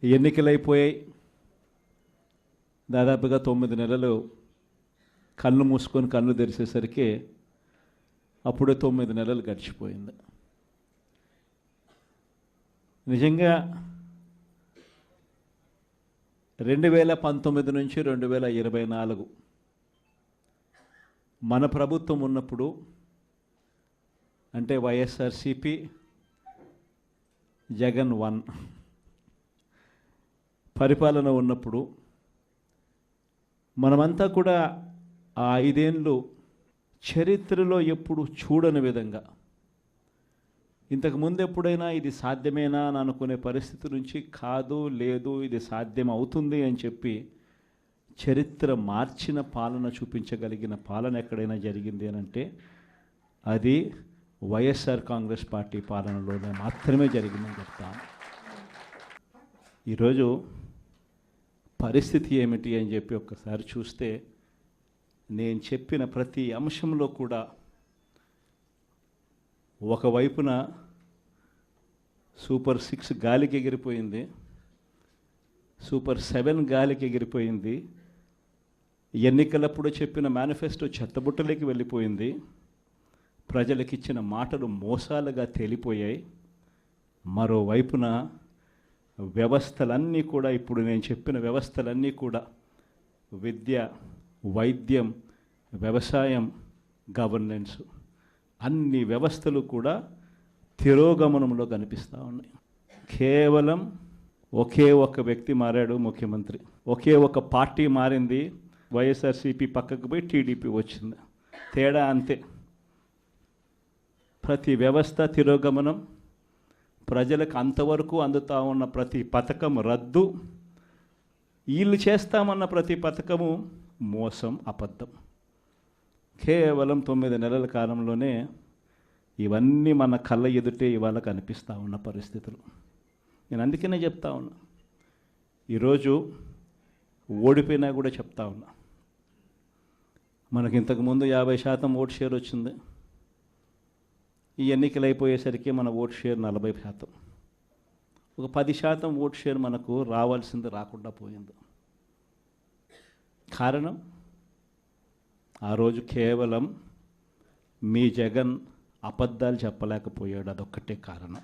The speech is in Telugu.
ఎన్నికలైపోయాయి. దాదాపుగా 9 నెలలు కళ్ళు మూసుకొని కళ్ళు తెరిచేసరికి అప్పుడే 9 నెలలు గడిచిపోయింది. నిజంగా 2019 నుంచి 2024 మన ప్రభుత్వం ఉన్నప్పుడు, అంటే వైఎస్ఆర్సిపి జగన్ 1 పరిపాలన ఉన్నప్పుడు మనమంతా కూడా ఆ 5 ఏళ్ళు చరిత్రలో ఎప్పుడు చూడని విధంగా, ఇంతకుముందు ఎప్పుడైనా ఇది సాధ్యమేనా అని అనుకునే పరిస్థితి నుంచి కాదు, లేదు, ఇది సాధ్యం అవుతుంది అని చెప్పి చరిత్ర మార్చిన పాలన చూపించగలిగిన పాలన ఎక్కడైనా జరిగింది అని అంటే అది వైఎస్ఆర్ కాంగ్రెస్ పార్టీ పాలనలోనే మాత్రమే జరిగిందని చెప్తాను. ఈరోజు పరిస్థితి ఏమిటి అని చెప్పి ఒక్కసారి చూస్తే, నేను చెప్పిన ప్రతి అంశంలో కూడా ఒకవైపున సూపర్ 6 గాలికి ఎగిరిపోయింది, సూపర్ 7 గాలికి ఎగిరిపోయింది, ఎన్నికలప్పుడు చెప్పిన మేనిఫెస్టో చెత్తబుట్టలోకి వెళ్ళిపోయింది, ప్రజలకిచ్చిన మాటలు మోసాలుగా తేలిపోయాయి. మరోవైపున వ్యవస్థలన్నీ కూడా, ఇప్పుడు నేను చెప్పిన వ్యవస్థలన్నీ కూడా, విద్య, వైద్యం, వ్యవసాయం, గవర్నెన్స్, అన్ని వ్యవస్థలు కూడా తిరోగమనంలో కనిపిస్తూ ఉన్నాయి. కేవలం ఒకే ఒక వ్యక్తి మారాడు, ముఖ్యమంత్రి. ఒకే ఒక పార్టీ మారింది, వైఎస్ఆర్సీపీ పక్కకు పోయి టీడీపీ వచ్చింది. తేడా అంతే. ప్రతి వ్యవస్థ తిరోగమనం, ప్రజలకు అంతవరకు అందుతూ ఉన్న ప్రతి పథకం రద్దు, వీళ్ళు చేస్తామన్న ప్రతి పథకము మోసం, అబద్ధం. కేవలం 9 నెలల కాలంలోనే ఇవన్నీ మన కళ్ళ ఎదుటే ఇవాళ కనిపిస్తూ ఉన్న పరిస్థితులు. నేను అందుకనే చెప్తా ఉన్నా, ఈరోజు ఓడిపోయినా కూడా చెప్తా ఉన్నా, మనకి ఇంతకుముందు 50% ఓట్ షేర్ వచ్చింది. ఈ ఎన్నికలు అయిపోయేసరికి మన ఓట్ షేర్ 40%. ఒక 10% ఓట్ షేర్ మనకు రావాల్సింది రాకుండా పోయింది. కారణం, ఆ రోజు కేవలం మీ జగన్ అబద్ధాలు చెప్పలేకపోయాడు, అదొక్కటే కారణం.